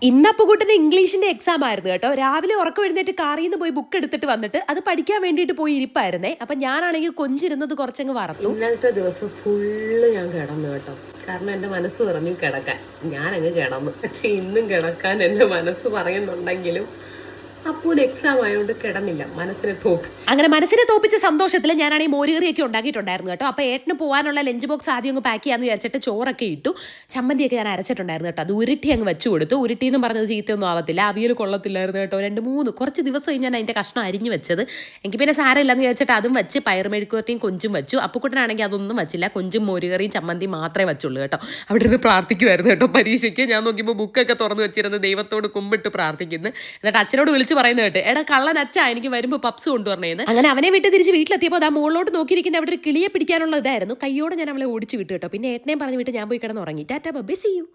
ഇന്നപ്പുകൂട്ടന് ഇംഗ്ലീഷിന്റെ exam ആയിരുന്നു കേട്ടോ. രാവിലെ ഉറക്കം എഴുന്നേറ്റ് കാറിൽ നിന്ന് പോയി ബുക്ക് എടുത്തിട്ട് വന്നിട്ട് അത് പഠിക്കാൻ വേണ്ടിയിട്ട് പോയി ഇരിപ്പായിരുന്നേ. അപ്പൊ ഞാനാണെങ്കിൽ കൊഞ്ചിരുന്നത് കുറച്ചങ്ങ് വറത്തു. ഇന്നലത്തെ ദിവസം ഫുള്ള് ഞാൻ കിടന്നു കേട്ടോ. കാരണം എന്റെ മനസ്സ് പറഞ്ഞു കിടക്കാൻ, ഞാനങ്ങ് കിടന്നു. പക്ഷെ ഇന്നും കിടക്കാൻ എന്റെ മനസ്സ് പറയുന്നുണ്ടെങ്കിലും അപ്പൂന് എക്സാം ആയതുകൊണ്ട് കിടന്നില്ല, മനസ്സിനെ തോപ്പിച്ചു. അങ്ങനെ മനസ്സിനെ തോപ്പിച്ച സന്തോഷത്തിൽ ഞാനാണെങ്കിൽ മോരുകറിയൊക്കെ ഉണ്ടാക്കിയിട്ടുണ്ടായിരുന്നു കേട്ടോ. അപ്പോൾ ഏട്ടന് പോകാനുള്ള ലഞ്ച് ബോക്സ് ആദ്യം അങ്ങ് പാക്ക് ചെയ്യാന്ന് വിചാരിച്ചിട്ട് ചോറൊക്കെ ഇട്ടു. ചമ്മന്തിയൊക്കെ ഞാൻ അരച്ചിട്ടുണ്ടായിരുന്നു കേട്ടോ. അത് ഉരുട്ടി അങ്ങ് വെച്ച് കൊടുത്തു. ഉരുട്ടി എന്ന് പറഞ്ഞത് ചീത്തയൊന്നും ആവത്തില്ല, അവിയൽ കൊള്ളത്തില്ലായിരുന്നു കേട്ടോ. 2-3 കുറച്ച് ദിവസമായി ഞാൻ അതിൻ്റെ കഷ്ണം അരിഞ്ഞ് വെച്ചത്. എനിക്ക് പിന്നെ സാരമില്ലെന്ന് വിചാരിച്ചിട്ട് അതും വെച്ച് പയറുമെഴുക്കുവരട്ടിയും കൊഞ്ചും വെച്ചു. അപ്പുക്കുട്ടനാണെങ്കിൽ അതൊന്നും വെച്ചില്ല, കൊഞ്ചും മോരുകറിയും ചമ്മന്തി മാത്രമേ വെച്ചുള്ളൂ കേട്ടോ. അവിടെ നിന്ന് പ്രാർത്ഥിക്കുമായിരുന്നു കേട്ടോ. പരീക്ഷയ്ക്ക് ഞാൻ നോക്കിയപ്പോൾ ബുക്കൊക്കെ തുറന്ന് വെച്ചിരുന്നത് ദൈവത്തോട് കുമ്പിട്ട് പ്രാർത്ഥിക്കുന്നു. എന്നിട്ട് അച്ഛനോട് വിളിച്ച് പറയുന്നത് കേട്ട്, എടാ കള്ളൻ അച്ഛാ എനിക്ക് വരുമ്പോൾ പപ്സ് കൊണ്ടുവരണേന്ന്. അങ്ങനെ അവനെ വിട്ട് തിരിച്ച് വീട്ടിലെത്തിയപ്പോൾ ആ മുകളിലോട്ട് നോക്കിയിരിക്കുന്ന അവിടെ ഒരു കിളിയെ പിടിക്കാനുള്ള ഇതായിരുന്നു. കയ്യോടെ ഞാൻ അവളെ ഓടിച്ചു വിട്ടു കേട്ടോ. പിന്നെ ഏട്ടനെയും പറഞ്ഞു വിട്ട് ഞാൻ പോയി കിടന്ന് ഉറങ്ങി. Tata bye, see U.